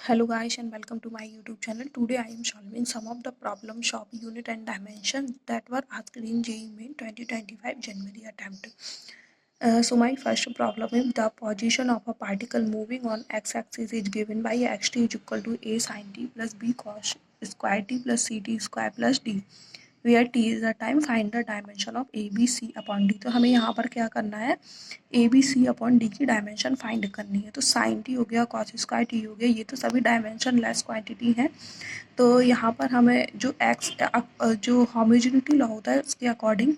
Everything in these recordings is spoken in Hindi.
Hello guys and welcome to my YouTube channel. Today I am solving some of the problems of unit and dimension that were asked in JEE Main 2025 January attempt. So my first problem is the position of a particle moving on x-axis is given by xt is equal to a sin t plus b cos square t plus ct square plus d. Where t is the time, find the dimension of a b c upon d. तो हमें यहाँ पर क्या करना है, A B C upon D की डायमेंशन फाइंड करनी है. तो साइन टी हो गया, कॉस स्क्वायर टी हो गया, ये तो सभी डायमेंशन लेस क्वांटिटी हैं. तो यहाँ पर हमें जो एक्स जो होमोजेनिटी लॉ होता है उसके अकॉर्डिंग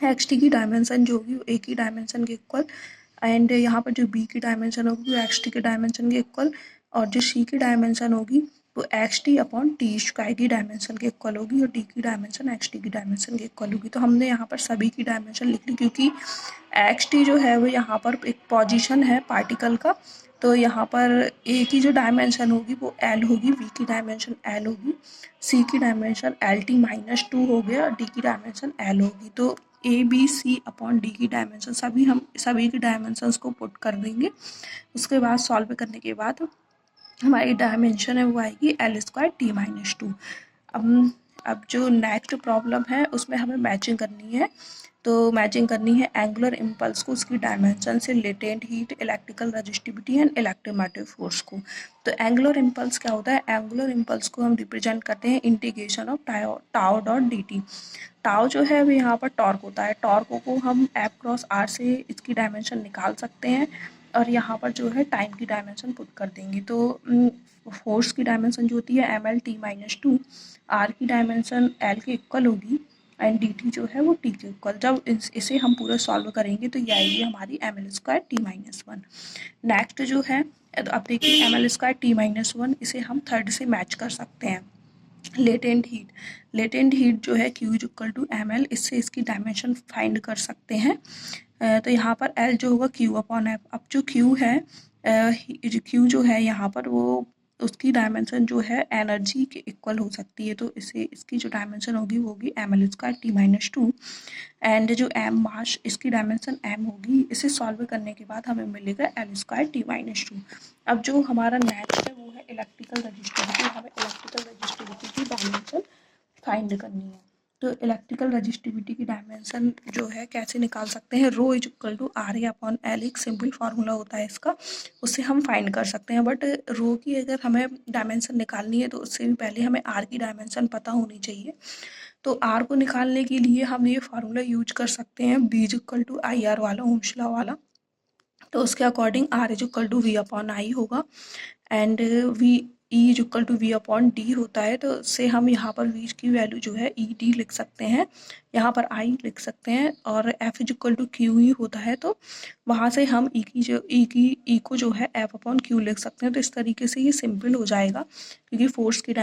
एक्स टी की डायमेंशन जो होगी वो ए की डायमेंशन के इक्वल, एंड यहाँ पर जो बी की डायमेंशन होगी वो एक्स टी के डायमेंशन के इक्वल, और जो सी की डायमेंशन होगी वो x T upon T square की डायमेंशन के इक्वल होगी, और डी की डायमेंशन एक्स टी की डायमेंशन के इक्वल होगी. तो हमने यहाँ पर सभी की डायमेंशन लिख ली, क्योंकि एक्स टी जो है वो यहाँ पर एक पोजीशन है पार्टिकल का. तो यहाँ पर ए की जो डायमेंशन होगी वो एल होगी, बी की डायमेंशन एल होगी, सी की dimension L T minus two हो गया, और डी की डायमेंशन एल होगी. तो A B C upon D की डायमेंशन सभी की डायमेंशंस को पुट कर देंगे. उसके बाद सॉल्व करने के बाद हमारी डायमेंशन है वो आएगी L square T minus to. अब जो नेक्स्ट प्रॉब्लम है उसमें हमें मैचिंग करनी है. तो मैचिंग करनी है एंगुलर इम्पल्स को उसकी डायमेंशन से latent heat, electrical resistivity and electromotive force को. तो एंगुलर इम्पल्स क्या होता है, एंगुलर इम्पल्स को हम रिप्रेजेंट करते हैं integration of tau dot D T. Tau जो है वो यहाँ पर टॉर्क होता है, टॉर्क को हम एफ क्रॉस आर से इसकी डायमेंशन निकाल सकते हैं, और यहाँ पर जो है टाइम की डायमेंशन पुट कर देंगे. तो फोर्स की डायमेंशन जो होती है M L T minus two, R की डायमेंशन एल के इक्वल होगी, एंड डी टी जो है वो टी के इक्वल. जब इसे हम पूरा सॉल्व करेंगे तो ये आएगी हमारी M L square T minus one. Next जो है, तो अब देखिए M L square T minus one, इसे हम थर्ड से मैच कर सकते हैं. लेटेंट हीट जो है Q equal to M L, इससे इसकी डायमेंशन फाइंड कर सकते हैं. तो यहाँ पर एल जो होगा क्यू अपॉन एफ. अब जो क्यू है, क्यू जो है यहाँ पर वो उसकी डायमेंशन जो है एनर्जी के इक्वल हो सकती है. तो इसे इसकी जो डायमेंशन होगी वो होगी M L square T minus two, and जो एम मास इसकी डायमेंशन एम होगी. इसे सॉल्व करने के बाद हमें मिलेगा L square T minus to. अब जो हमारा नेक्स्ट है वो है इलेक्ट्रिकल रजिस्टिविटी. हमें इलेक्ट्रिकल रजिस्टिविटी की डायमेंशन फाइंड करनी है. तो इलेक्ट्रिकल रजिस्टिविटी की डायमेंशन जो है कैसे निकाल सकते हैं, rho is equal to R A upon L, एक सिंपल फार्मूला होता है इसका, उससे हम फाइंड कर सकते हैं. बट रो की अगर हमें डायमेंशन निकालनी है तो उससे भी पहले हमें आर की डायमेंशन पता होनी चाहिए. तो आर को निकालने के लिए हम ये फार्मूला यूज कर सकते हैं, B is equal to I R वाला, ओम्स लॉ वाला. तो उसके according R is equal to V upon I होगा, and V E is equal to V upon D होता है. तो उससे हम यहाँ पर वी की वैल्यू जो है ई डी लिख सकते हैं, यहाँ पर आई लिख सकते हैं, और F is equal to Q E होता है. तो वहाँ से हम ई को जो है एफ अपॉन क्यू लिख सकते हैं. तो इस तरीके से ये सिंपल हो जाएगा, क्योंकि फोर्स की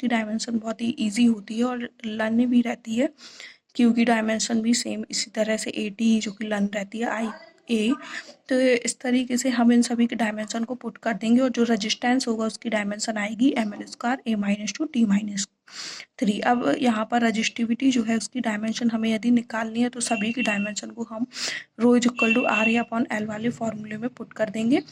डायमेंशन बहुत ही ईजी होती है और लर्न भी रहती है. क्यू की डायमेंशन भी सेम इसी तरह से ए टी जो कि लर्न रहती है आई ए. तो इस तरीके से हम इन सभी के डायमेंशन को पुट कर देंगे, और जो रेजिस्टेंस होगा उसकी डायमेंशन आएगी M L square A minus two T minus three. अब यहाँ पर रजिस्टिविटी जो है उसकी डायमेंशन हमें यदि निकालनी है तो सभी की डायमेंशन को हम rho is equal to R A upon L वाले फॉर्मूले में पुट कर देंगे.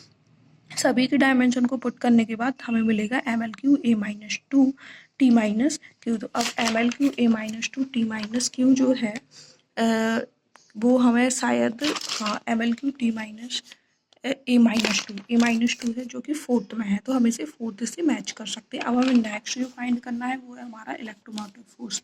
सभी की डायमेंशन को पुट करने के बाद हमें मिलेगा M L Q A minus two T minus Q. तो अब M L Q A minus two T minus Q जो है वो हमें शायद, हाँ, M L Q T minus A minus two है जो कि फोर्थ में है, तो हम इसे फोर्थ से मैच कर सकते हैं. अब हमें नेक्स्ट जो फाइंड करना है वो है हमारा इलेक्ट्रोमोटिव फोर्स.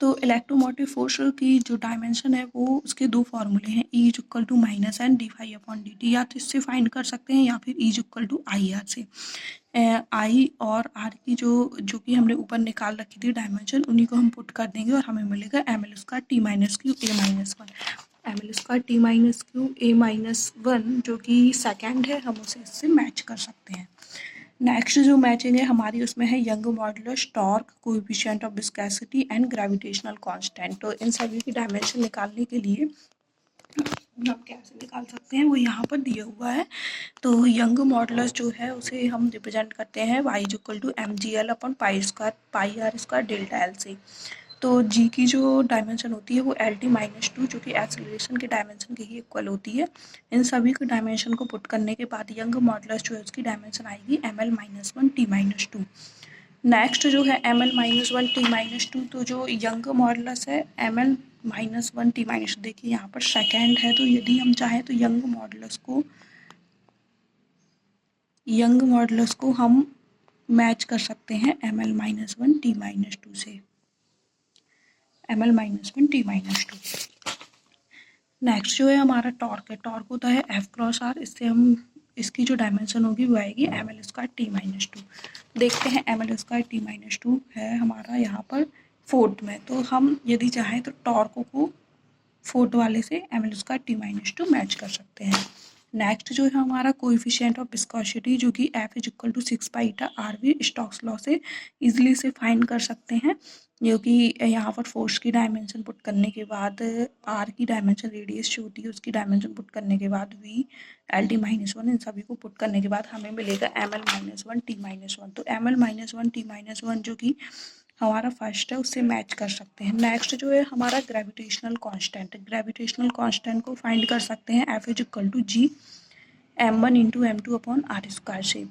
तो इलेक्ट्रोमोटिव फोर्स की जो डायमेंशन है वो उसके दो फार्मूले हैं, E is equal to minus N D phi upon D T. या तो इससे फाइंड कर सकते हैं या फिर E is equal to I R से. आई और आर की जो कि हमने ऊपर निकाल रखी थी डायमेंशन, उन्हीं को हम पुट कर देंगे और हमें मिलेगा M L square T minus Q A minus one. M L square T minus Q A minus one जो कि सेकेंड है, हम उसे इससे मैच कर सकते हैं. नेक्स्ट जो मैचिंग है हमारी उसमें है young modulus, torque, coefficient of viscosity and gravitational constant. तो इन सभी की डायमेंशन निकालने के लिए हम कैसे निकाल सकते हैं वो यहाँ पर दिया हुआ है. तो यंग मॉडुलस जो है उसे हम रिप्रेजेंट करते हैं Y is equal to M G L upon pi R square delta L से. तो जी की जो डायमेंशन होती है वो LT-2 जो कि एक्सेलरेशन के डायमेंशन के ही इक्वल होती है। इन सभी के डायमेंशन को पुट करने के बाद यंग मॉडुलस जो है उसकी डायमेंशन आएगी ML-1T-2। नेक्स्ट जो है ML-1T-2, तो जो यंग मॉडुलस है ML-1T-, देखिए यहाँ पर सेकेंड है, तो यदि हम चाहें तो यंग मॉडुलस को हम मैच कर सकते हैं ML-1T-2 से, ML-1T-2। नेक्स्ट जो है हमारा टॉर्क है, टॉर्क होता है F×R, इससे हम इसकी जो डायमेंशन होगी वो आएगी ML²T-2। देखते हैं ML²T-2 है हमारा यहाँ पर फोर्थ में, तो हम यदि चाहें तो टॉर्क को फोर्थ वाले से ML²T-2 मैच कर सकते हैं। नेक्स्ट जो है हमारा कोएफिशिएंट ऑफ विस्कोसिटी, जो कि F=6 पाईटा RV स्टोक्स लॉ से इजीली से फाइंड कर सकते हैं, जो कि यहाँ पर फोर्स की डायमेंशन पुट करने के बाद R की डायमेंशन, रेडियस जो होती है उसकी डायमेंशन पुट करने के बाद V, LT-1 इन सभी को पुट करने के बाद हमें मिलेगा ML-1T-1। तो ML-1T-1 जो कि हमारा फर्स्ट है उससे मैच कर सकते हैं। नेक्स्ट जो है हमारा ग्रेविटेशनल कांस्टेंट, ग्रेविटेशनल कांस्टेंट को फाइंड कर सकते हैं F=G m1 × m2/r² से।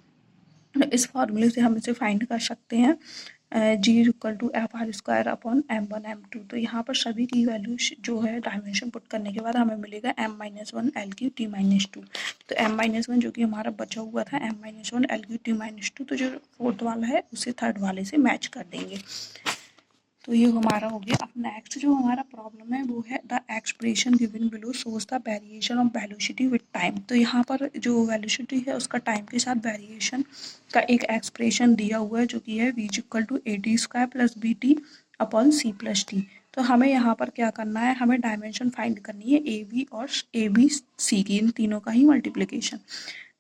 इस फॉर्मूले से हम इसे फाइंड कर सकते हैं G=F_r²/m1 m2। तो यहाँ पर सभी की वैल्यू जो है डायमेंशन पुट करने के बाद हमें मिलेगा M-1 L3T-2। तो M-1 जो कि हमारा बचा हुआ था M-1 L3T-2, तो जो फोर्थ वाला है उसे थर्ड वाले से मैच कर देंगे। तो ये हमारा हो गया। अब नेक्स्ट जो हमारा प्रॉब्लम है वो है the expression given below shows the variation of velocity with time. तो यहाँ पर जो वेलोसिटी है उसका टाइम के साथ वेरिएशन का एक एक्सप्रेशन दिया हुआ है, जो कि है V=AT² + BT/C+T। तो हमें यहाँ पर क्या करना है, हमें डायमेंशन फाइंड करनी है AB और ABC की, इन तीनों का ही मल्टीप्लिकेशन।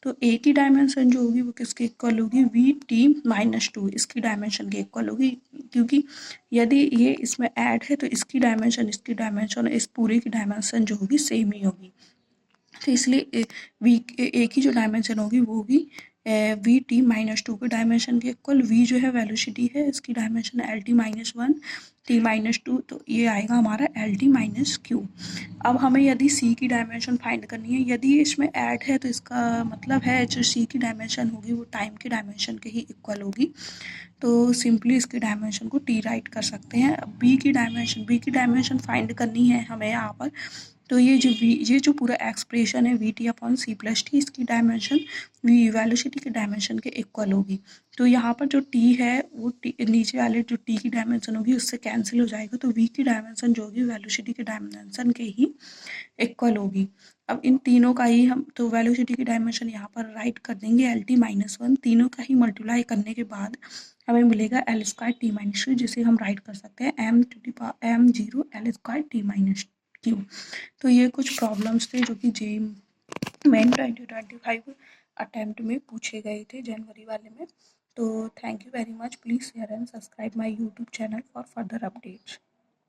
तो ए की डायमेंशन जो होगी वो किसके इक्वल होगी, VT-2 इसकी डायमेंशन के इक्वल होगी, क्योंकि यदि ये इसमें ऐड है तो इसकी डायमेंशन इस पूरे की डायमेंशन जो होगी सेम ही होगी। तो इसलिए ए की जो डायमेंशन होगी वो होगी VT-2 के डायमेंशन के इक्वल। V जो है वेलोसिटी है, इसकी डायमेंशन LT-1 T-2, तो ये आएगा हमारा LT-Q। अब हमें यदि C की डायमेंशन फाइंड करनी है, यदि इसमें ऐड है तो इसका मतलब है जो C की डायमेंशन होगी वो टाइम की डायमेंशन के ही इक्वल होगी। तो सिंपली इसकी डायमेंशन को T राइट कर सकते हैं। अब B की डायमेंशन फाइंड करनी है हमें यहाँ पर, तो ये जो पूरा एक्सप्रेशन है VT/C+T, इसकी डायमेंशन वेलोसिटी की डायमेंशन के इक्वल होगी। तो यहाँ पर जो T है वो नीचे वाले जो T की डायमेंशन होगी उससे कैंसिल हो जाएगा, तो V की डायमेंशन जो होगी वेलोसिटी के डायमेंशन के ही इक्वल होगी। अब इन तीनों का ही हम तो वेलोसिटी की डायमेंशन यहाँ पर राइट कर देंगे LT-1, तीनों का ही मल्टीप्लाई करने के बाद हमें मिलेगा L²T-2, जिसे हम राइट कर सकते हैं M0 L²T-Q। तो ये कुछ प्रॉब्लम्स थे जो कि JEE मेन 2025 अटेम्प्ट में पूछे गए थे जनवरी वाले में। तो thank you very much, please share and subscribe my YouTube channel for further updates.